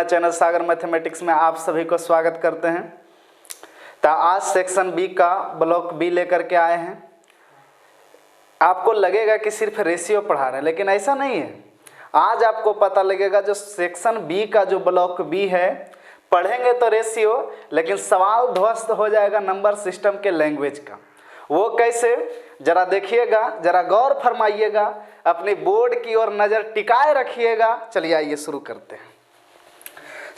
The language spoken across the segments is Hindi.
चैनल सागर मैथमेटिक्स में आप सभी को स्वागत करते हैं। तो आज सेक्शन बी का ब्लॉक बी लेकर के आए हैं। आपको लगेगा कि सिर्फ रेशियो पढ़ा रहे हैं, लेकिन ऐसा नहीं है। आज आपको पता लगेगा जो सेक्शन बी का जो ब्लॉक बी है, पढ़ेंगे तो रेशियो, लेकिन सवाल ध्वस्त हो जाएगा नंबर सिस्टम के लैंग्वेज का। वो कैसे, जरा देखिएगा, जरा गौर फरमाइएगा, अपनी बोर्ड की ओर नज़र टिकाए रखिएगा। चलिए आइए शुरू करते हैं।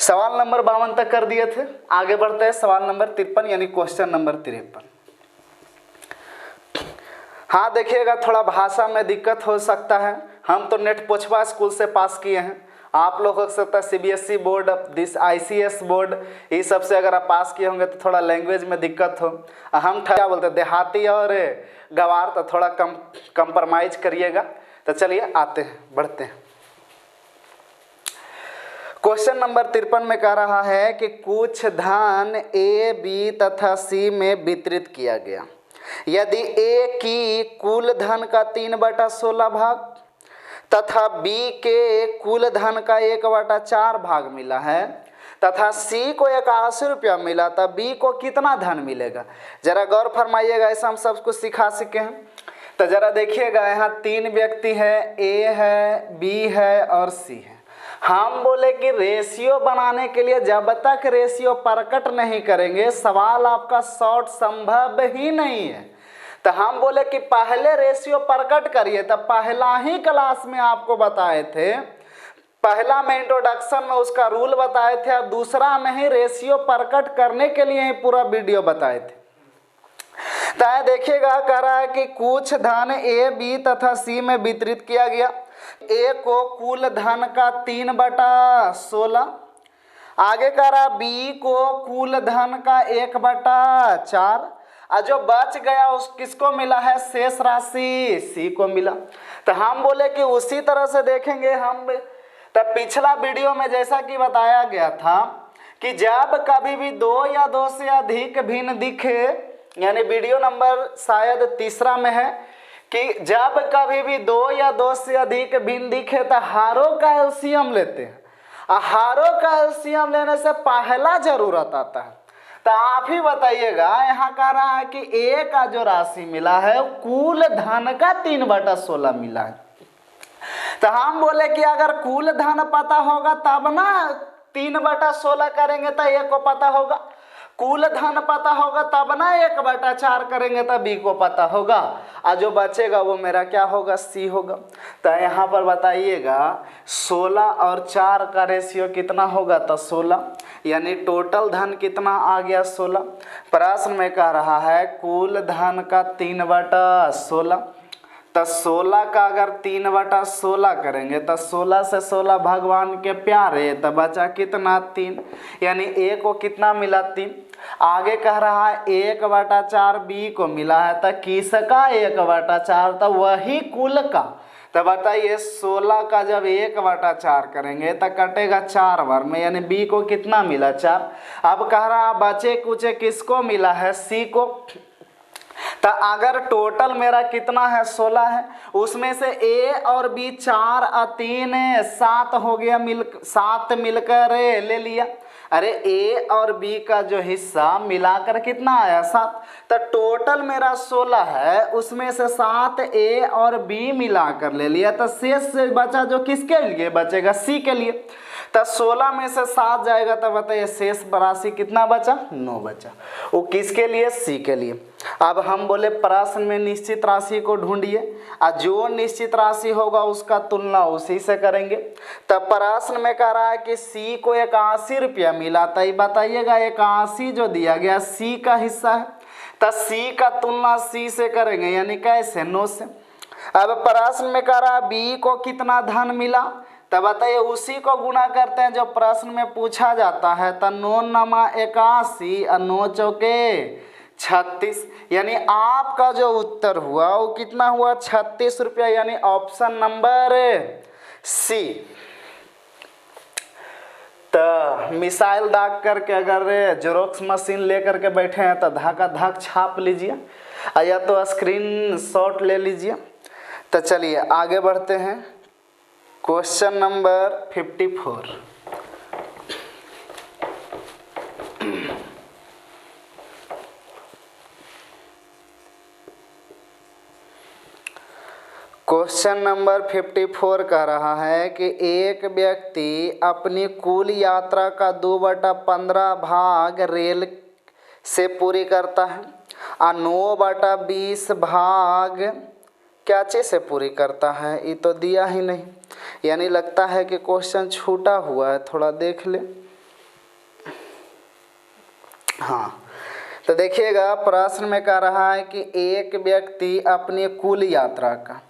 सवाल नंबर 52 तक कर दिए थे, आगे बढ़ते हैं सवाल नंबर 53 यानी क्वेश्चन नंबर 53। हाँ देखिएगा, थोड़ा भाषा में दिक्कत हो सकता है। हम तो नेट पोछवा स्कूल से पास किए हैं, आप लोग हो सकता है सीबीएसई बोर्ड, आईसीएस बोर्ड, ये सब से अगर आप पास किए होंगे तो थोड़ा लैंग्वेज में दिक्कत हो। हम क्या बोलते हैं, देहाती और गवार, तो थोड़ा कंप्रोमाइज करिएगा। तो चलिए आते हैं, बढ़ते हैं। क्वेश्चन नंबर 53 में कह रहा है कि कुछ धन ए, बी तथा सी में वितरित किया गया। यदि ए की कुल धन का 3/16 भाग तथा बी के कुल धन का 1/4 भाग मिला है तथा सी को 81 रुपया मिला, तब बी को कितना धन मिलेगा? जरा गौर फरमाइएगा, ऐसा हम सब कुछ सिखा सके हैं। तो जरा देखिएगा, यहाँ 3 व्यक्ति है, ए है, बी है और सी है। हम बोले कि रेशियो बनाने के लिए जब तक रेशियो प्रकट नहीं करेंगे, सवाल आपका शॉर्ट संभव ही नहीं है। तो हम बोले कि पहले रेशियो प्रकट करिए। तब पहला ही क्लास में आपको बताए थे, पहला में इंट्रोडक्शन में उसका रूल बताए थे, और दूसरा में ही रेशियो प्रकट करने के लिए ही पूरा वीडियो बताए थे। तो देखिएगा, कह रहा है कि कुछ धन ए, बी तथा सी में वितरित किया गया। ए को कुल धन का 3/16, आगे कह रहा बी को कुल धन का 1/4, और जो बच गया उस किसको मिला है? शेष राशि सी को मिला। तो हम बोले कि उसी तरह से देखेंगे हम। तब पिछला वीडियो में जैसा कि बताया गया था कि जब कभी भी 2 या 2 से अधिक भिन्न दिखे, यानी वीडियो नंबर शायद 3 में है, कि जब कभी भी 2 या 2 से अधिक भिन्न दिखे तो हारों का एलसीएम लेते हैं। हारों का एलसीएम लेने से पहला जरूरत आता है। तो आप ही बताइएगा, यहाँ कह रहा है कि ए का जो राशि मिला है कुल धन का 3/16 मिला है। तो हम बोले कि अगर कुल धन पता होगा तब ना 3/16 करेंगे तो ए को पता होगा, कुल धन पता होगा तब ना 1/4 करेंगे तो बी को पता होगा, और जो बचेगा वो मेरा क्या होगा? सी होगा। तो यहाँ पर बताइएगा 16 और 4 का रेशियो कितना होगा? तो 16, यानी टोटल धन कितना आ गया? 16। प्रश्न में कह रहा है कुल धन का 3/16, तो 16 का अगर 3/16 करेंगे तो 16 से 16 भगवान के प्यारे, तो बचा कितना? 3, यानी ए को कितना मिला? 3। आगे कह रहा है 1/4 बी को मिला है, तो किसका 1/4? तो वही कुल का। तो बताइए 16 का जब 1/4 करेंगे तो कटेगा 4 बार में, यानी बी को कितना मिला? 4। अब कह रहा बचे कुचे किसको मिला है? सी को। तो अगर टोटल मेरा कितना है? 16 है, उसमें से ए और बी 4 और 3 7 हो गया, 7 मिलकर ले लिया। अरे ए और बी का जो हिस्सा मिलाकर कितना आया? 7। तो टोटल मेरा 16 है, उसमें से 7 ए और बी मिलाकर ले लिया, तो शेष से बचा जो किसके लिए बचेगा? सी के लिए। तो 16 में से 7 जाएगा, तो बताइए शेष राशि कितना बचा? 9 बचा। वो किसके लिए? सी के लिए। अब हम बोले प्रश्न में निश्चित राशि को ढूंढिए, और जो निश्चित राशि होगा उसका तुलना उसी से करेंगे। तब प्रश्न में कह रहा है कि सी को 81 रुपया मिला, तो ये बताइएगा 81 जो दिया गया सी का हिस्सा है, तो सी का तुलना सी से करेंगे, यानी कैसे? 9 से। अब प्रश्न में कह रहा है बी को कितना धन मिला, तो बताइए उसी को गुना करते हैं जो प्रश्न में पूछा जाता है। तो 9 नमा 81 और 9 चौके 36, यानी आपका जो उत्तर हुआ वो कितना हुआ? 36 रुपया, यानी ऑप्शन नंबर सी। तो मिसाइल दाग करके अगर जेरोक्स मशीन लेकर के बैठे हैं तो धाका धाक छाप लीजिए, या तो स्क्रीन शॉट ले लीजिए। तो चलिए आगे बढ़ते हैं। Question number 54। क्वेश्चन नंबर 54 कह रहा है कि एक व्यक्ति अपनी कुल यात्रा का 2/15 भाग रेल से पूरी करता है और 9/20 भाग क्या चीज़ से पूरी करता है, ये तो दिया ही नहीं, यानी लगता है कि क्वेश्चन छूटा हुआ है, थोड़ा देख ले। हाँ, तो देखिएगा प्रश्न में कह रहा है कि एक व्यक्ति अपनी कुल यात्रा का,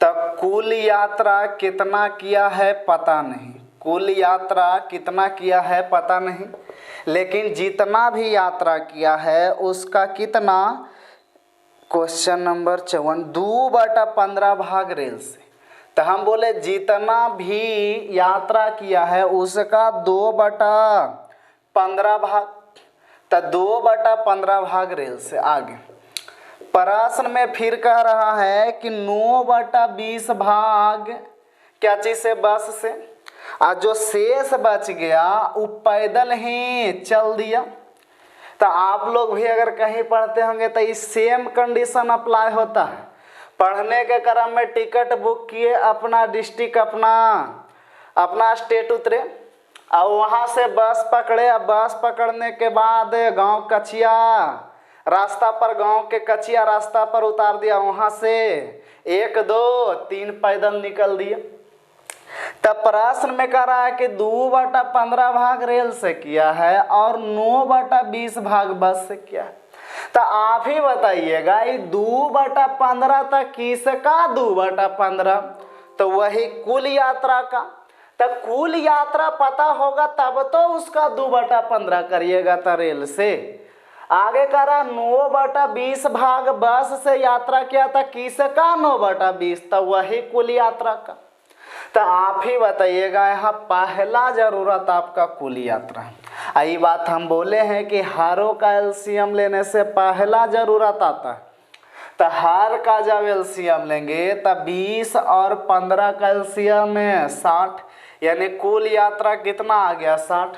तब कुल यात्रा कितना किया है पता नहीं, कुल यात्रा कितना किया है पता नहीं, लेकिन जितना भी यात्रा किया है उसका कितना, क्वेश्चन नंबर 54, 2/15 भाग रेल से। तो हम बोले जितना भी यात्रा किया है उसका 2/15 भाग, तो 2/15 भाग रेल से। आगे प्रश्न में फिर कह रहा है कि 9/20 भाग क्या चीज़ से, बस से, और जो शेष बच गया वो पैदल ही चल दिया। तो आप लोग भी अगर कहीं पढ़ते होंगे तो इस सेम कंडीशन अप्लाई होता है। पढ़ने के क्रम में टिकट बुक किए, अपना डिस्ट्रिक्ट अपना स्टेट उतरे और वहाँ से बस पकड़े। अब बस पकड़ने के बाद गांव कचिया रास्ता पर, गांव के कचिया रास्ता पर उतार दिया, वहाँ से 1 2 3 पैदल निकल दिए। तब प्रश्न में कह रहा है कि 2/15 भाग रेल से किया है और 9/20 भाग बस से किया है। तो आप ही बताइएगा ये 2/15 तक किसका 2/15, तो वही कुल यात्रा का। तो कुल यात्रा पता होगा तब तो उसका 2/15 करिएगा तो रेल से। आगे कह रहा 9/20 भाग बस से यात्रा किया था, किसका 9/20, तो वही कुल यात्रा का। तो आप ही बताइएगा यहाँ पहला जरूरत आपका कुल यात्रा है। यही बात हम बोले हैं कि हरों का एलसीएम लेने से पहला जरूरत आता है। तो हर का जब एलसीएम लेंगे तब 20 और 15 का एलसीएम में 60, यानी कुल यात्रा कितना आ गया 60।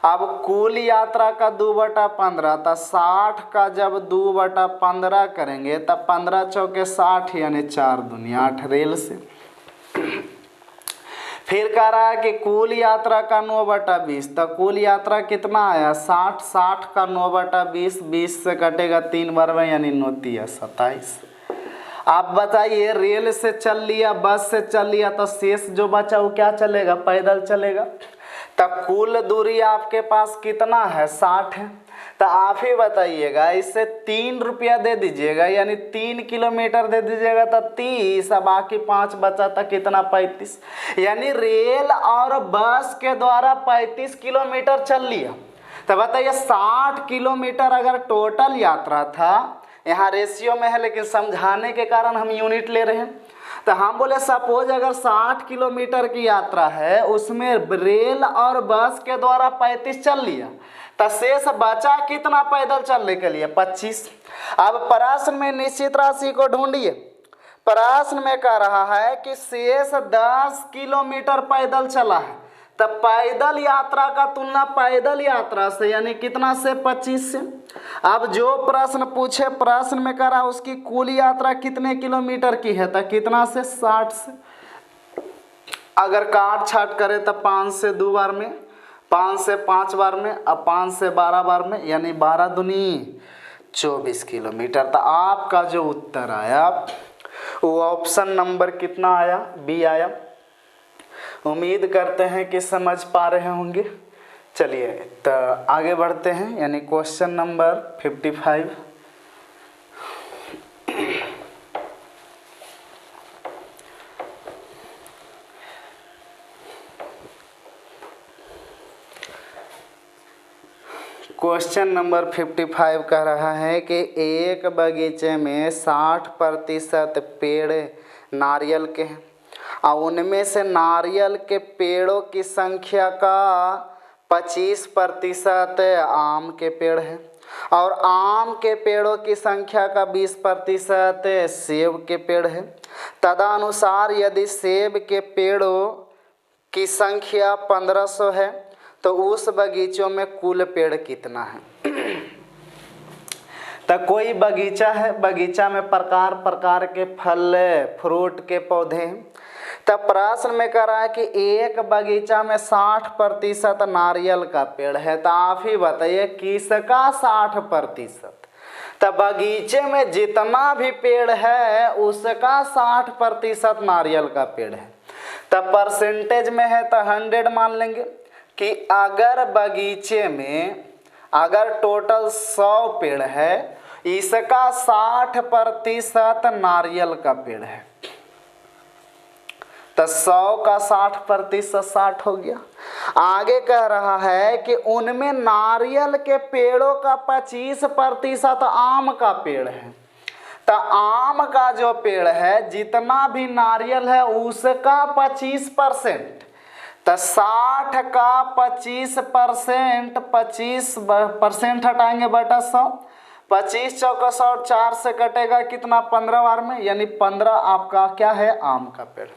अब कुल यात्रा का 2/15, तो 60 का जब 2/15 करेंगे तब 15 चौके 60, यानी 4 दूनी 8 रेल से। फिर कह रहा है कि कुल यात्रा का 9/20, तो कुल यात्रा कितना आया 60, 60 का 9/20, 20 से कटेगा 3 बार में, यानी 9 3 27। आप बताइए रेल से चल लिया, बस से चल लिया, तो शेष जो बचा वो क्या चलेगा, पैदल चलेगा। तो कुल दूरी आपके पास कितना है 60 है। तो आप ही बताइएगा, इससे 3 रुपया दे दीजिएगा, यानी 3 किलोमीटर दे दीजिएगा तो 30, और बाकी 5 बचा था कितना 35, यानी रेल और बस के द्वारा 35 किलोमीटर चल लिया। तो बताइए 60 किलोमीटर अगर टोटल यात्रा था, यहाँ रेशियो में है लेकिन समझाने के कारण हम यूनिट ले रहे हैं। तो हम बोले सपोज अगर 60 किलोमीटर की यात्रा है, उसमें रेल और बस के द्वारा 35 चल लिया, तो शेष बचा कितना पैदल चलने के लिए 25। अब प्रश्न में निश्चित राशि को ढूंढिए। प्रश्न में कह रहा है कि शेष 10 किलोमीटर पैदल चला है, तब पैदल यात्रा का तुलना पैदल यात्रा से, यानी कितना से 25 से। अब जो प्रश्न पूछे, प्रश्न में कह रहा उसकी कुल यात्रा कितने किलोमीटर की है, तो कितना से 60 से। अगर काट छाट करे तो 5 से 2 बार में, 5 से 5 बार में, अब 5 से 12 बार में, यानी 12 दूनी 24 किलोमीटर। तो आपका जो उत्तर आया वो ऑप्शन नंबर कितना आया, बी आया। उम्मीद करते हैं कि समझ पा रहे होंगे। चलिए तो आगे बढ़ते हैं, यानी क्वेश्चन नंबर 55। क्वेश्चन नंबर 55 कह रहा है कि एक बगीचे में 60% पेड़ नारियल के हैं और उनमें से नारियल के पेड़ों की संख्या का 25% आम के पेड़ है और आम के पेड़ों की संख्या का 20% सेब के पेड़ है। तदनुसार यदि सेब के पेड़ों की संख्या 1500 है तो उस बगीचों में कुल पेड़ कितना है। तो कोई बगीचा है, बगीचा में प्रकार प्रकार के फल फ्रूट के पौधे हैं। तो प्रश्न में कह रहा है कि एक बगीचा में 60% नारियल का पेड़ है। तो आप ही बताइए किसका 60%? तो बगीचे में जितना भी पेड़ है उसका 60% नारियल का पेड़ है। तो परसेंटेज में है तो 100 मान लेंगे कि अगर बगीचे में अगर टोटल 100 पेड़ है, इसका 60% नारियल का पेड़ है, तो 100 का 60% 60 हो गया। आगे कह रहा है कि उनमें नारियल के पेड़ों का 25% आम का पेड़ है। तो आम का जो पेड़ है जितना भी नारियल है उसका 25%, तो 60 का 25%, 25% हटाएंगे बटा 100, 25 चौका 100, 4 से कटेगा कितना 15 बार में, यानी 15 आपका क्या है आम का पेड़।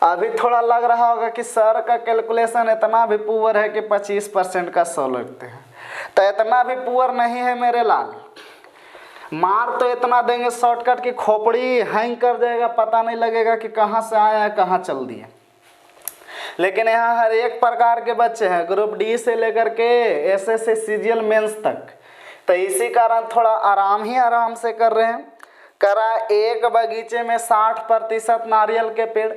अभी थोड़ा लग रहा होगा कि सर का कैलकुलेशन इतना भी पुअर है कि 25% का 100 लगते हैं। तो इतना भी पुअर नहीं है मेरे लाल। मार तो इतना देंगे शॉर्टकट की खोपड़ी हैंग कर जाएगा, पता नहीं लगेगा कि कहाँ से आया है कहाँ चल दिया। लेकिन यहाँ हर एक प्रकार के बच्चे हैं, ग्रुप डी से लेकर के एसएससी सीजीएल मेंस तक। तो इसी कारण थोड़ा आराम से कर रहे हैं। करा एक बगीचे में 60% नारियल के पेड़,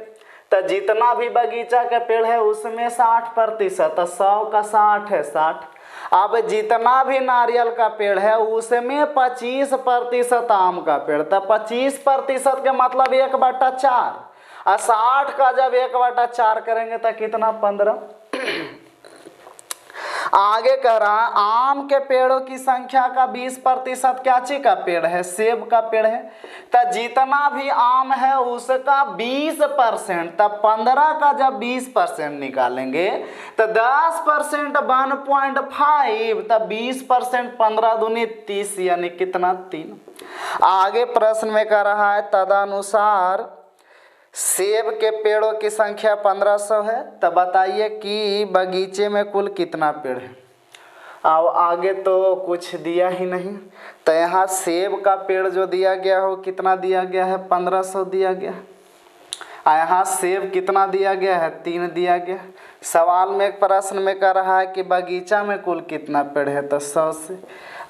तो जितना भी बगीचा के पेड़ है उसमें 60%, तो 100 का 60 है 60। अब जितना भी नारियल का पेड़ है उसमें 25% आम का पेड़, तो 25% के मतलब 1/4, और 60 का जब 1/4 करेंगे तो कितना 15। आगे कह रहा है आम के पेड़ों की संख्या का 20% क्या चीज का पेड़ है, सेब का पेड़ है। तो जितना भी आम है उसका 20%, तब 15 का जब 20% निकालेंगे तो 10% 1.5, तब 20% 15 दूनी 30, यानी कितना 3। आगे प्रश्न में कह रहा है तदनुसार सेब के पेड़ों की संख्या 1500 है, तब बताइए कि बगीचे में कुल कितना पेड़ है। अब आगे तो कुछ दिया ही नहीं, तो यहाँ सेब का पेड़ जो दिया गया हो कितना दिया गया है 1500 दिया गया, और यहाँ सेब कितना दिया गया है 3 दिया गया। सवाल में एक प्रश्न में कह रहा है कि बगीचा में कुल कितना पेड़ है, तो 100 से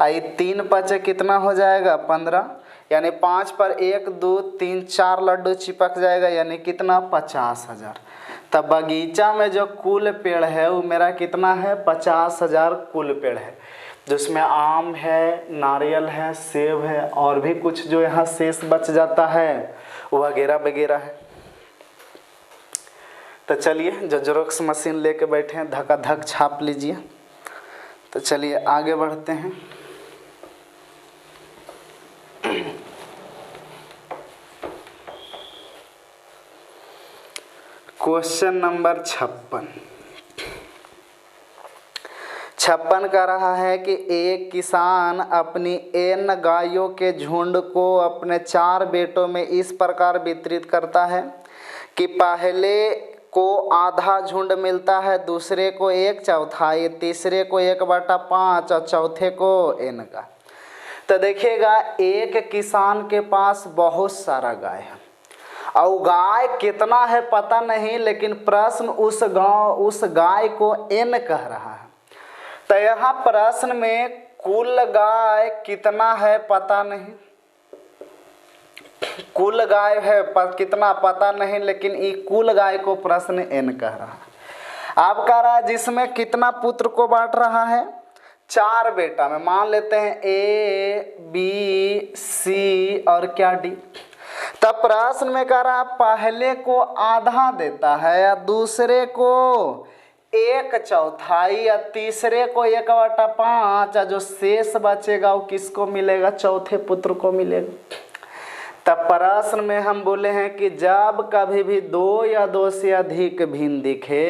आई 3 पचे कितना हो जाएगा 15, यानी 5 पर 1 2 3 4 लड्डू चिपक जाएगा, यानी कितना 50,000। तब बगीचा में जो कुल पेड़ है वो मेरा कितना है 50,000 कुल पेड़ है, जिसमें आम है, नारियल है, सेब है, और भी कुछ जो यहाँ शेष बच जाता है वगैरह वगैरह है। तो चलिए जो जेरोक्स मशीन लेके बैठे हैं धकाधक छाप लीजिए। तो चलिए आगे बढ़ते हैं। क्वेश्चन नंबर 56 का रहा है कि एक किसान अपनी n गायों के झुंड को अपने 4 बेटों में इस प्रकार वितरित करता है कि पहले को आधा झुंड मिलता है, दूसरे को 1/4, तीसरे को 1/5 और चौथे को n का। तो देखिएगा एक किसान के पास बहुत सारा गाय है, और गाय कितना है पता नहीं, लेकिन प्रश्न उस गाय को n कह रहा है। तो यहाँ प्रश्न में कुल गाय कितना है पता नहीं, कुल गाय है कितना पता नहीं, लेकिन ये कुल गाय को प्रश्न n कह रहा है। आप कह रहा है जिसमें कितना पुत्र को बांट रहा है 4 बेटा में, मान लेते हैं A B C और क्या D। तब प्रश्न में कह रहा है पहले को आधा देता है या दूसरे को 1/4 या तीसरे को 1/5, जो शेष बचेगा वो किसको मिलेगा, चौथे पुत्र को मिलेगा। तब प्रश्न में हम बोले हैं कि जब कभी भी 2 या 2 से अधिक भिन्न दिखे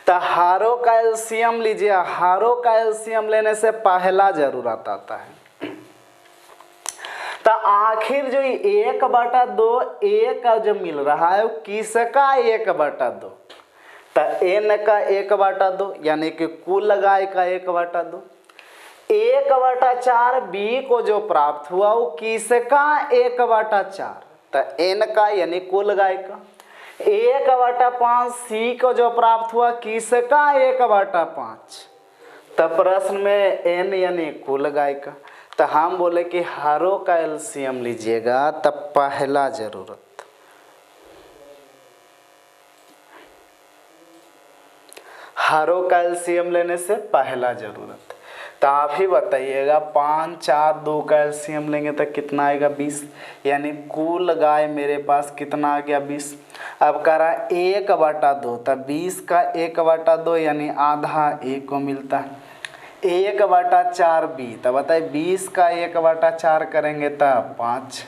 तो हारो का एलसीएम लीजिए। हारो का एलसीएम लेने से पहला जरूरत आता है। तो आखिर जो 1/2 A का जो मिल रहा है वो किसका 1/2, तो n का 1/2, यानी कि कुल गाय का 1/2। 1/4 बी को जो प्राप्त हुआ वो किसका 1/4, तो एन का यानी कुल गाय का। 1/5 सी को जो प्राप्त हुआ किसका 1/5, तो प्रश्न में एन यानी कुल गाय का। तो हम बोले कि हरों का एलसीएम लीजिएगा, तब पहला जरूरत, हरों का एलसीएम लेने से पहला जरूरत। तो आप ही बताइएगा 5 4 2 का एलसीएम लेंगे तो कितना आएगा 20, यानी कुल गाय मेरे पास कितना आ गया 20। अब करा 1/2, तो 20 का 1/2 यानी आधा ए को मिलता है। 1/4 बी, तो बताइए 20 का 1/4 करेंगे तो 5।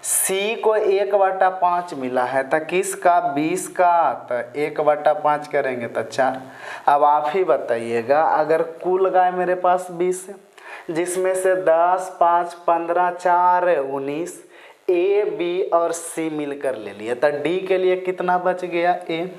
सी को 1/5 मिला है, तो किसका 20 का, तो 1/5 करेंगे तो 4। अब आप ही बताइएगा अगर कुल गाय मेरे पास 20 है, जिसमें से 10 5 15 4 19, ए बी और सी मिलकर ले लिया, तो डी के लिए कितना बच गया ए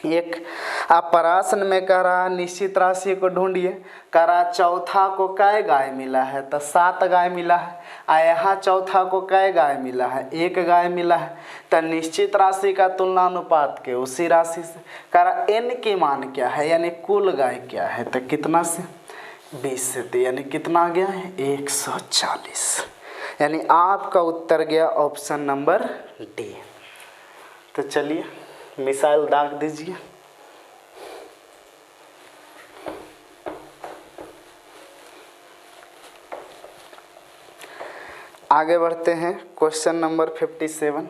1। अब प्रश्न में कह रहा निश्चित राशि को ढूंढिए, कह रहा चौथा को कै गाय मिला है, तो 7 गाय मिला है। यहाँ चौथा को कै गाय मिला है, 1 गाय मिला है। तो निश्चित राशि का तुलनानुपात के उसी राशि से, कह रहा एन की मान क्या है यानी कुल गाय क्या है, तो कितना से 20 से, तो यानी कितना आ गया है 140, यानी आपका उत्तर गया ऑप्शन नंबर डी। तो चलिए मिसाइल दाग दीजिए। आगे बढ़ते हैं, क्वेश्चन नंबर 57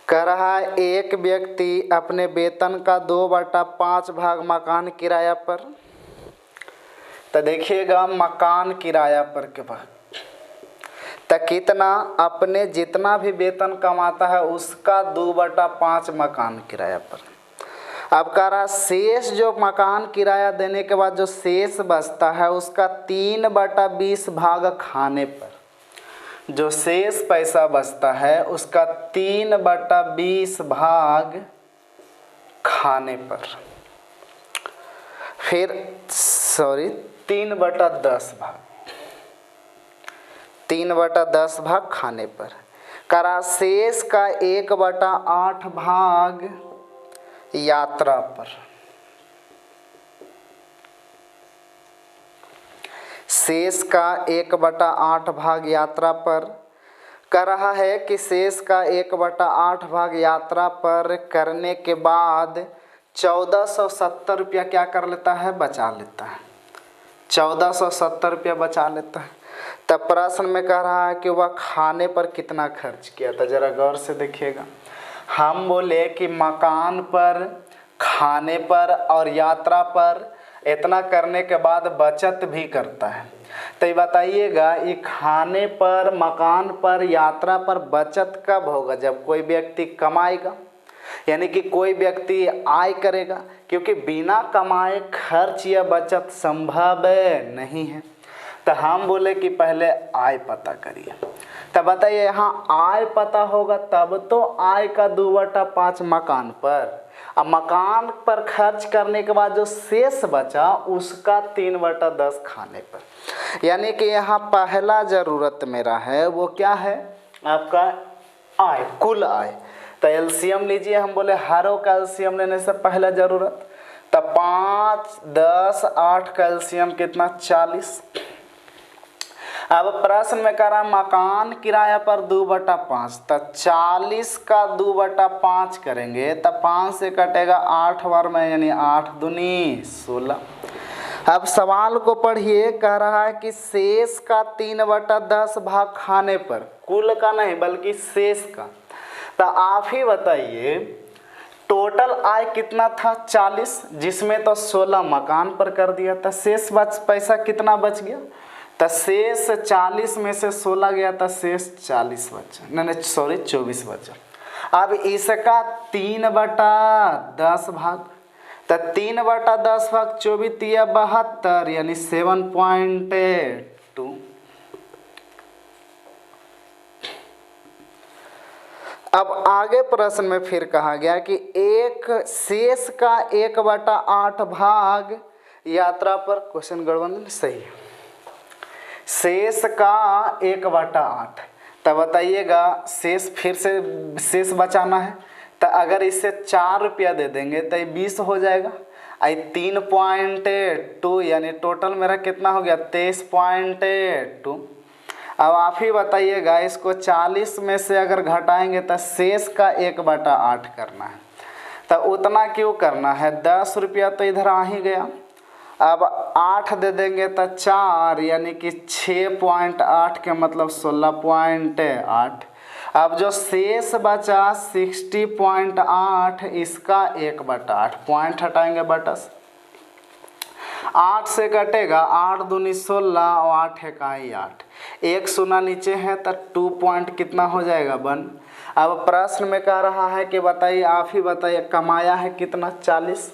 कह रहा है एक व्यक्ति अपने वेतन का 2/5 भाग मकान किराया पर, तो देखिएगा मकान किराया पर के बाद तो कितना, अपने जितना भी वेतन कमाता है उसका 2/5 मकान किराया पर। अब कह रहा शेष जो मकान किराया देने के बाद जो शेष बचता है उसका 3/20 भाग खाने पर, जो शेष पैसा बचता है उसका 3/20 भाग खाने पर, फिर 3/10 भाग, 3/10 भाग खाने पर। करा शेष का 1/8 भाग यात्रा पर, शेष का 1/8 भाग यात्रा पर। कह रहा है कि शेष का 1/8 भाग यात्रा पर करने के बाद 1470 रुपया क्या कर लेता है, बचा लेता है। 1470 रुपया बचा लेता है। तब प्रश्न में कह रहा है कि वह खाने पर कितना खर्च किया था, जरा गौर से देखिएगा। हम बोले कि मकान पर, खाने पर और यात्रा पर इतना करने के बाद बचत भी करता है। तो ये बताइएगा ये खाने पर, मकान पर, यात्रा पर बचत कब होगा, जब कोई व्यक्ति कमाएगा, यानी कि कोई व्यक्ति आय करेगा, क्योंकि बिना कमाए खर्च या बचत संभव नहीं है। तो हम बोले कि पहले आय पता करिए। तब बताइए यहाँ आय पता होगा तब तो आय का 2/5 मकान पर, अब मकान पर खर्च करने के बाद जो शेष बचा उसका 3/10 खाने पर। यानी कि यहाँ पहला ज़रूरत मेरा है वो क्या है, आपका आय, कुल आय। तो एलसीएम लीजिए, हम बोले हरों का एलसीएम लेने से पहला ज़रूरत, तो 5 10 8 का एलसीएम कितना 40। अब प्रश्न में कह रहा मकान किराया पर 2/5, तो 40 का 2/5 करेंगे तो 5 से कटेगा 8 बार में, यानी 8 दूनी 16। अब सवाल को पढ़िए, कह रहा है कि शेष का 3/10 भाग खाने पर, कुल का नहीं बल्कि शेष का। तो आप ही बताइए टोटल आय कितना था 40, जिसमें तो 16 मकान पर कर दिया था, शेष पैसा कितना बच गया, तो शेष 40 में से 16 गया था, शेष 40 बचा, नहीं सॉरी 24 बचा। अब इसका 3/10 भाग, तो 3/10 भाग 24 या 72, यानी 7.2। अब आगे प्रश्न में फिर कहा गया कि एक शेष का 1/8 भाग यात्रा पर, क्वेश्चन गड़बड़ सही है, शेष का 1/8, तब बताइएगा शेष, फिर से शेष बचाना है, तो अगर इसे 4 रुपया दे देंगे तो ये 20 हो जाएगा। आई 3.2 यानी टोटल मेरा कितना हो गया 23.2। अब आप ही बताइएगा इसको 40 में से अगर घटाएंगे तो शेष का 1/8 करना है, तो उतना क्यों करना है, 10 रुपया तो इधर आ ही गया। अब 8 दे देंगे तो 4 यानी कि 6.8 के मतलब 16.8। अब जो शेष बचा 60.8 इसका 1/8, पॉइंट हटाएंगे बटा से, 8 से कटेगा, 8 दूनी 16 और 8 इकाई 8, एक शून्य नीचे है तो 2 पॉइंट कितना हो जाएगा 1। अब प्रश्न में कह रहा है कि बताइए, आप ही बताइए कमाया है कितना 40,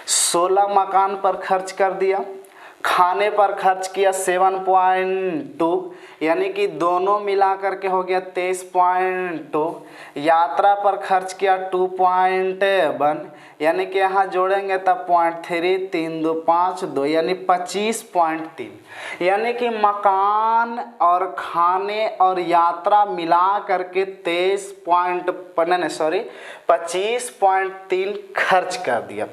16 मकान पर खर्च कर दिया, खाने पर खर्च किया 7.2 यानी कि दोनों मिला करके हो गया 23.2, यात्रा पर खर्च किया 2.1 यानी कि यहाँ जोड़ेंगे तब 0.3, 3 2 5 2 यानी 25.3, यानी कि मकान और खाने और यात्रा मिला करके 25.3 खर्च कर दिया।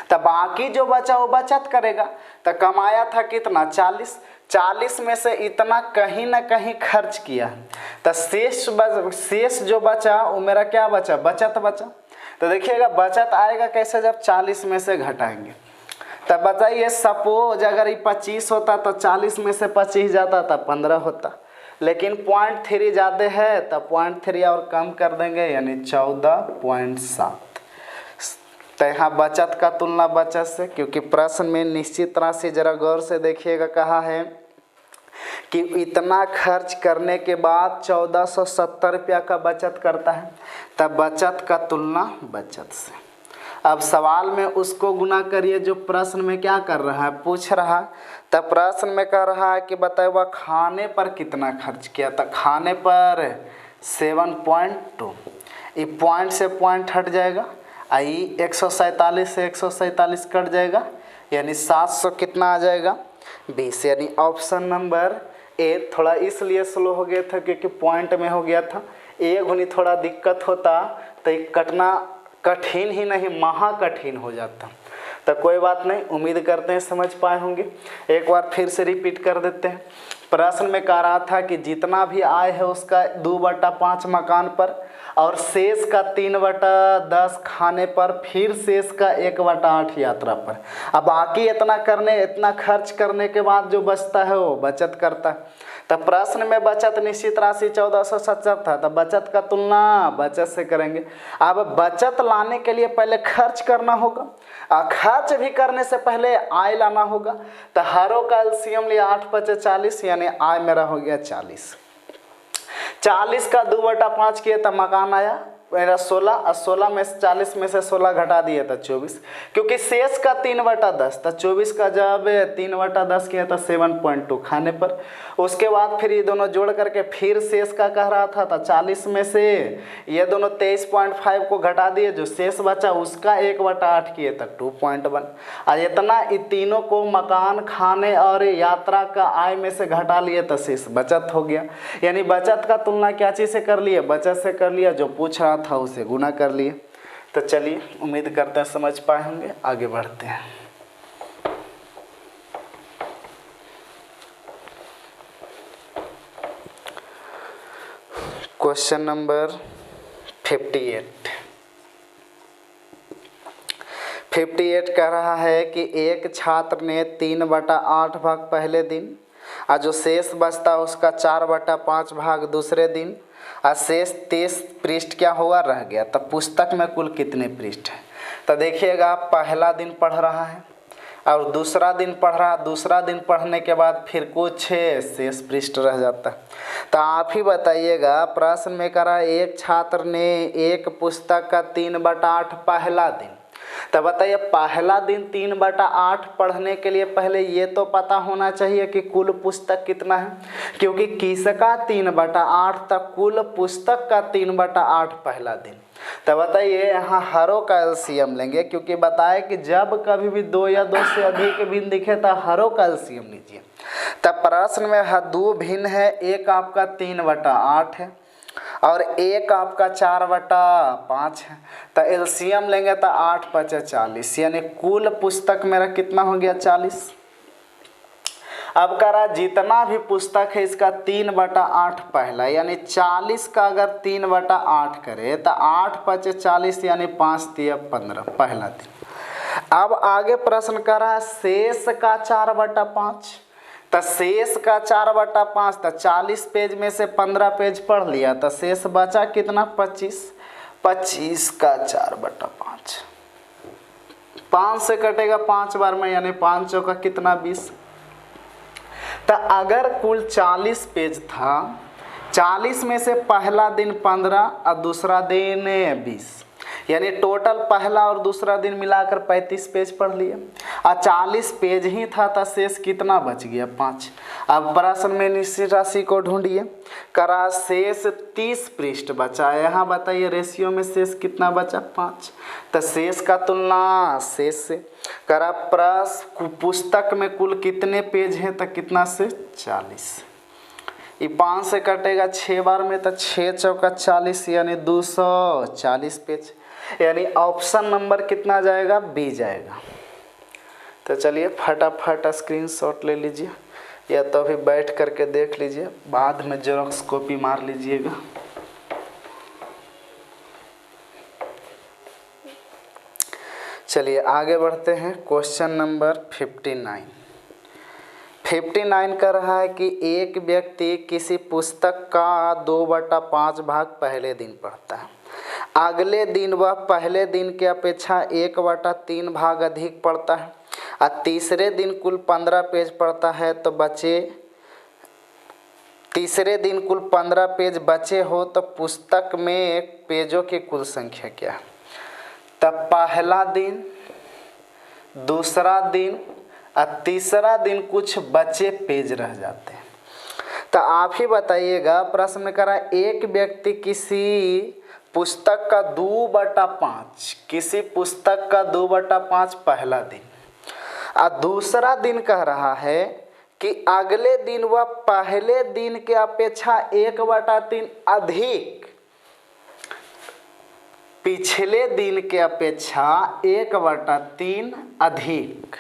तब बाकी जो बचा वो बचत करेगा। तो कमाया था कितना 40 में से इतना कहीं ना कहीं खर्च किया, तो शेष जो बचा वो मेरा क्या बचा, बचत बचा। तो देखिएगा बचत आएगा कैसे, जब 40 में से घटाएंगे। तब बताइए सपोज अगर ये 25 होता तो 40 में से 25 जाता तब 15 होता, लेकिन 0.3 ज़्यादा है तब 0.3 और कम कर देंगे यानी 14.7। तो यहाँ बचत का तुलना बचत से, क्योंकि प्रश्न में निश्चित तरह से जरा गौर से देखिएगा कहा है कि इतना खर्च करने के बाद 1470 रुपया का बचत करता है, तब बचत का तुलना बचत से। अब सवाल में उसको गुना करिए जो प्रश्न में क्या कर रहा है, पूछ रहा। तब प्रश्न में कह रहा है कि बताए वह खाने पर कितना खर्च किया, तो खाने पर 7.2, ये पॉइंट से पॉइंट हट जाएगा, आई 147 से 147 कट जाएगा यानी 700 कितना आ जाएगा 20, यानी ऑप्शन नंबर ए। थोड़ा इसलिए स्लो हो गया था क्योंकि पॉइंट में हो गया था, ए गुनी थोड़ा दिक्कत होता तो ये कटना कठिन ही नहीं महा कठिन हो जाता। तो कोई बात नहीं, उम्मीद करते हैं समझ पाए होंगे। एक बार फिर से रिपीट कर देते हैं। प्रश्न में कह रहा था कि जितना भी आय है उसका 2/5 मकान पर और शेष का 3/10 खाने पर, फिर शेष का 1/8 यात्रा पर। अब बाकी इतना खर्च करने के बाद जो बचता है वो बचत करता है। तब प्रश्न में बचत निश्चित राशि 1470 था, तब बचत का तुलना बचत से करेंगे। अब बचत लाने के लिए पहले खर्च करना होगा और खर्च भी करने से पहले आय लाना होगा। तो हरों का एलसीएम लिया 8×5 40 यानी आय मेरा हो गया 40। 40 का 2/5 किया तो मकान आया मेरा 16 और 16 में से 40 में से 16 घटा दिए तो 24, क्योंकि शेष का 3/10 तो 24 का जब 3/10 किया था 7.2 खाने पर। उसके बाद फिर ये दोनों जोड़ करके फिर शेष का कह रहा था तो 40 में से ये दोनों 23.5 को घटा दिए, जो शेष बचा उसका 1/8 किए तो 2.1। और इतना तीनों को मकान खाने और यात्रा का आय में से घटा लिए तो शेष बचत हो गया। यानी बचत का तुलना क्या चीज़ से कर लिए, बचत से कर लिया, जो पूछ रहा था उसे गुना कर लिए। तो चलिए उम्मीद करते हैं समझ पाए होंगे, आगे बढ़ते हैं। क्वेश्चन नंबर 58 कह रहा है कि एक छात्र ने 3/8 भाग पहले दिन और जो शेष बचता उसका 4/5 भाग दूसरे दिन और शेष 30 पृष्ठ क्या हुआ रह गया। तो पुस्तक में कुल कितने पृष्ठ हैं। तो देखिएगा पहला दिन पढ़ रहा है और दूसरा दिन पढ़ रहा, दूसरा दिन पढ़ने के बाद फिर कुछ शेष पृष्ठ रह जाता है। तो आप ही बताइएगा, प्रश्न में कह रहा है एक छात्र ने एक पुस्तक का 3/8 पहला दिन, तो बताइए पहला दिन 3/8 पढ़ने के लिए पहले ये तो पता होना चाहिए कि कुल पुस्तक कितना है, क्योंकि किसका 3/8 तक कुल पुस्तक का 3/8 पहला दिन। तो बताइए यहाँ हरों का एलसीएम लेंगे, क्योंकि बताए कि जब कभी भी 2 या 2 से अधिक भिन्न दिखे तो हरों का एलसीएम लीजिए। तब प्रश्न में 2 भिन्न है, एक आपका 3/8 है और एक आपका 4/5 है। तो एलसीएम लेंगे तो 8 × 5 = 40, यानी कुल पुस्तक मेरा कितना हो गया 40। अब कह रहा जितना भी पुस्तक है इसका 3/8 पहला, यानी 40 का अगर 3/8 करे तो 8 × 5 = 40, यानी 5 × 3 = 15 पहला दिन। अब आगे प्रश्न कर रहा है शेष का 4/5, तो शेष का 4/5, तो 40 पेज में से 15 पेज पढ़ लिया तो शेष बचा कितना 25, 25 का 4/5, 5 से कटेगा 5 बार में, यानी 5 चौका कितना 20। तो अगर कुल 40 पेज था, 40 में से पहला दिन 15 और दूसरा दिन 20, यानी टोटल पहला और दूसरा दिन मिलाकर 35 पेज पढ़ लिए और 40 पेज ही था तो शेष कितना बच गया 5। अब प्रश्न में निश्चित राशि को ढूंढिए। करा शेष 30 पृष्ठ बचा, यहाँ बताइए रेशियो में शेष कितना बचा 5। तो शेष का तुलना शेष से करा। पुस्तक में कुल कितने पेज हैं तो कितना से 40, ये 5 से कटेगा 6 बार में तो 6 चौका 40, यानी 240 पेज, यानी ऑप्शन नंबर कितना जाएगा बी जाएगा। तो चलिए फटाफट स्क्रीनशॉट ले लीजिए या तो अभी बैठ करके देख लीजिए, बाद में जेरॉक्स कॉपी मार लीजिएगा। चलिए आगे बढ़ते हैं। क्वेश्चन नंबर 59 कर रहा है कि एक व्यक्ति किसी पुस्तक का 2/5 भाग पहले दिन पढ़ता है, अगले दिन वह पहले दिन के अपेक्षा 1/3 भाग अधिक पढ़ता है और तीसरे दिन कुल 15 पेज पढ़ता है, तो तीसरे दिन कुल 15 पेज बचे हो तो पुस्तक में पेजों की कुल संख्या क्या है। तब पहला दिन, दूसरा दिन और तीसरा दिन कुछ बचे पेज रह जाते हैं। तो आप ही बताइएगा, प्रश्न में करा एक व्यक्ति किसी पुस्तक का 2/5, किसी पुस्तक का 2/5 पहला दिन, और दूसरा दिन कह रहा है कि अगले दिन वह पहले दिन के अपेक्षा 1/3 अधिक, पिछले दिन के अपेक्षा 1/3 अधिक,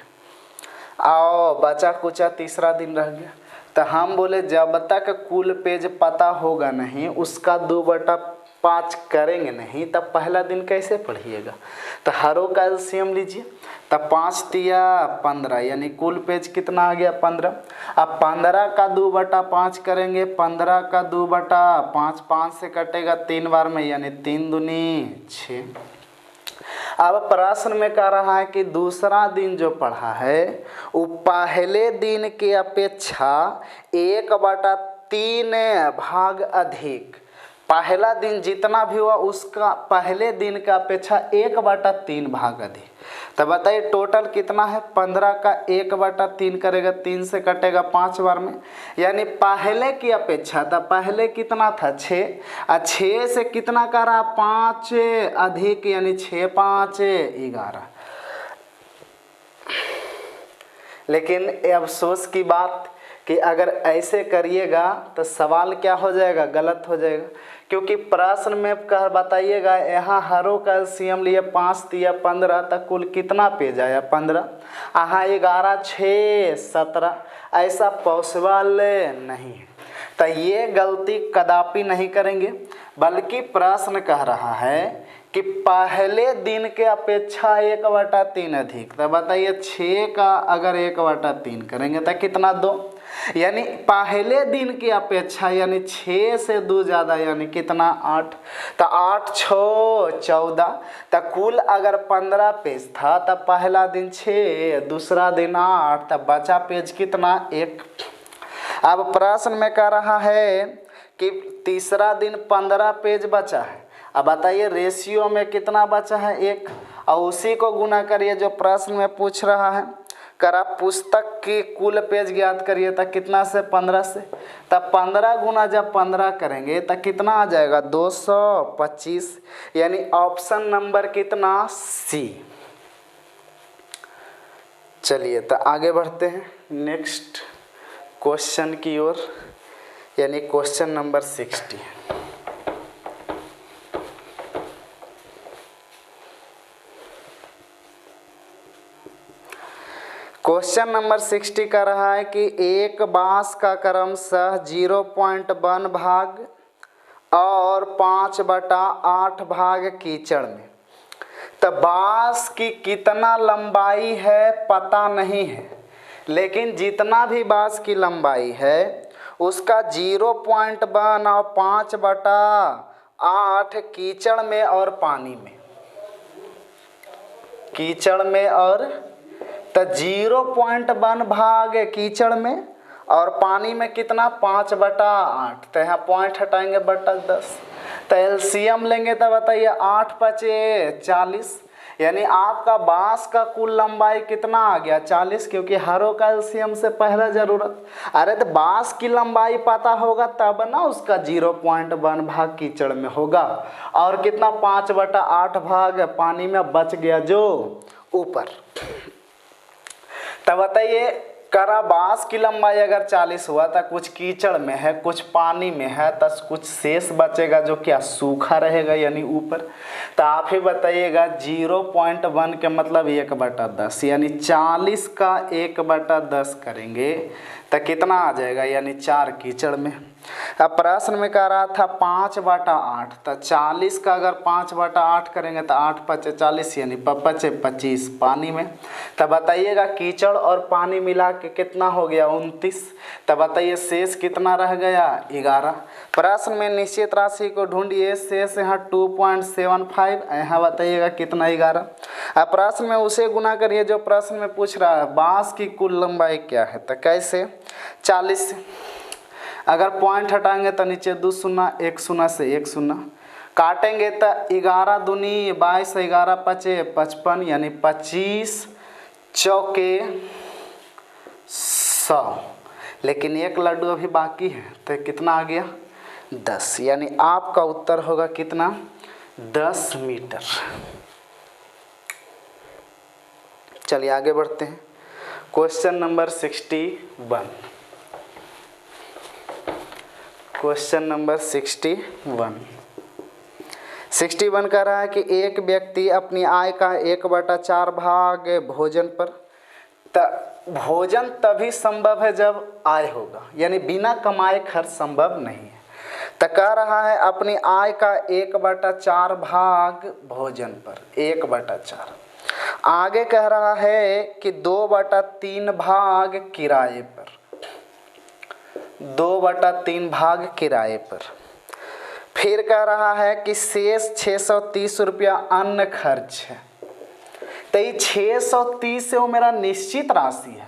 और बचा कुचा तीसरा दिन रह गया। तो हम बोले जब तक कुल पेज पता होगा नहीं, उसका 2/5 करेंगे नहीं, तब पहला दिन कैसे पढ़िएगा। तो हरों का एलसीएम लीजिए, तब 5 × 3 = 15, यानी कुल पेज कितना आ गया 15। अब 15 का 2/5 करेंगे, 15 का 2/5, 5 से कटेगा 3 बार में, यानी 3 दूनी 6। अब प्रश्न में कह रहा है कि दूसरा दिन जो पढ़ा है वो पहले दिन के अपेक्षा 1/3 भाग अधिक, पहला दिन जितना भी हुआ उसका पहले दिन का अपेक्षा 1/3 भाग अधिक। तो बताइए टोटल कितना है, 15 का 1/3 करेगा, 3 से कटेगा 5 बार में, यानी पहले की अपेक्षा था, पहले कितना था 6, और 6 से कितना कर रहा 5 अधिक, यानी 6 × 5 = 11। लेकिन अफसोस की बात कि अगर ऐसे करिएगा तो सवाल क्या हो जाएगा, गलत हो जाएगा, क्योंकि प्रश्न में कह बताइएगा यहाँ हरों का एलसीएम लिए 5 × 3 = 15, तक कुल कितना पेज आया 15, यहाँ 11 × 6 = 17, ऐसा पॉसिबल नहीं है। तो ये गलती कदापि नहीं करेंगे, बल्कि प्रश्न कह रहा है कि पहले दिन के अपेक्षा 1/3 अधिक। तो बताइए 6 का अगर 1/3 करेंगे तो कितना 2, यानी पहले दिन की अपेक्षा, यानी 6 से 2 ज़्यादा, यानी कितना 8। तो 8 × 6 = 14। तो कुल अगर 15 पेज था तब पहला दिन 6, दूसरा दिन 8, तब बचा पेज कितना 1। अब प्रश्न में कह रहा है कि तीसरा दिन 15 पेज बचा है। अब बताइए रेशियो में कितना बचा है 1, और उसी को गुना करिए जो प्रश्न में पूछ रहा है। कर आप पुस्तक की कुल पेज ज्ञात करिए तो कितना से 15 से, तब 15 गुना जब 15 करेंगे तो कितना आ जाएगा 225, यानी ऑप्शन नंबर कितना सी। चलिए तो आगे बढ़ते हैं नेक्स्ट क्वेश्चन की ओर, यानी क्वेश्चन नंबर 60। क्वेश्चन नंबर 60 का रहा है कि एक बांस का क्रमशः 0.1 भाग और 5/8 भाग कीचड़ में, तो बांस की कितना लंबाई है पता नहीं है, लेकिन जितना भी बांस की लंबाई है उसका 0.1 और 5/8 कीचड़ में और पानी में, कीचड़ में और, तो 0.1 भाग कीचड़ में और पानी में कितना 5/8, तो यहाँ पॉइंट हटाएंगे बटा 10, तो एलसीएम लेंगे तो बताइए 8 पचे 40, यानी आपका बांस का कुल लंबाई कितना आ गया 40, क्योंकि हरों का एलसीएम से पहला जरूरत। अरे तो बांस की लंबाई पता होगा तब ना उसका 0.1 भाग कीचड़ में होगा और कितना 5/8 भाग पानी में बच गया जो ऊपर। तब बताइए करा बांस की लंबाई अगर 40 हुआ तो कुछ कीचड़ में है कुछ पानी में है, तो कुछ शेष बचेगा जो क्या सूखा रहेगा यानी ऊपर। तो आप ही बताइएगा 0.1 के मतलब 1/10, यानी 40 का 1/10 करेंगे तो कितना आ जाएगा, यानी 4 कीचड़ में। अब प्रश्न में कह रहा था 5/8, तो 40 का अगर 5/8 करेंगे तो 8 पचे 40, यानी 25 पानी में। तब बताइएगा कीचड़ और पानी मिला के कितना हो गया 29, तब बताइए शेष कितना रह गया 11। प्रश्न में निश्चित राशि को ढूंढिए, शेष यहाँ 2.75, यहाँ बताइएगा कितना 11। अब प्रश्न में उसे गुना करिए जो प्रश्न में पूछ रहा है बांस की कुल लंबाई क्या है, तो कैसे 40 से, अगर पॉइंट हटाएंगे तो नीचे 2 शून्य 1 शून्य से 1 शून्य, काटेंगे तो 11 दूनी 22, 11 पचे 55, यानी 25 चौके 100, लेकिन एक लड्डू अभी बाकी है तो कितना आ गया 10, यानी आपका उत्तर होगा कितना 10 मीटर। चलिए आगे बढ़ते हैं क्वेश्चन नंबर 61। क्वेश्चन नंबर 61 कह रहा है कि एक व्यक्ति अपनी आय का 1/4 भाग भोजन पर, भोजन तभी संभव है जब आय होगा, यानी बिना कमाए खर्च संभव नहीं है। तो कह रहा है अपनी आय का 1/4 भाग भोजन पर 1/4, आगे कह रहा है कि 2/3 भाग किराए पर, 2/3 भाग किराए पर, फिर कह रहा है कि शेष 630 रुपया अन्य खर्च है। तो ये 630 से वो मेरा निश्चित राशि है,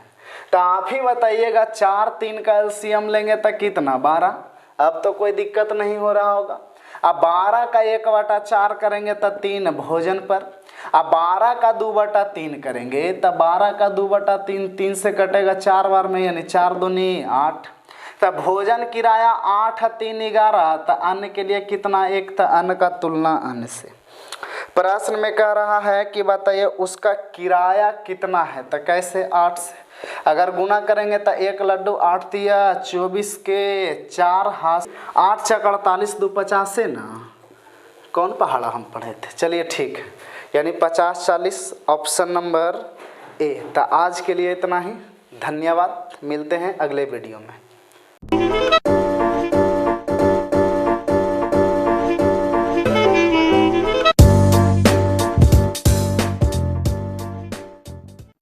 तो आप ही बताइएगा 4 3 का एलसीएम लेंगे तो कितना 12। अब तो कोई दिक्कत नहीं हो रहा होगा। अब 12 का 1/4 करेंगे तो 3 भोजन पर, अब 12 का 2/3 करेंगे तो 12 का 2/3 3 से कटेगा 4 बार में, यानी 4 दूनी 8। तो भोजन किराया 8 3 11, तो अन्न के लिए कितना 1, तो अन्न का तुलना अन्न से। प्रश्न में कह रहा है कि बताइए उसका किराया कितना है, तो कैसे 8 से, अगर गुना करेंगे तो 1 लड्डू 8 तिया 24 के 4 हाथ 8 छक 48 2 50 से ना, कौन पहाड़ा हम पढ़े थे। चलिए ठीक है, यानी 50 40 ऑप्शन नंबर ए। तो आज के लिए इतना ही, धन्यवाद, मिलते हैं अगले वीडियो में।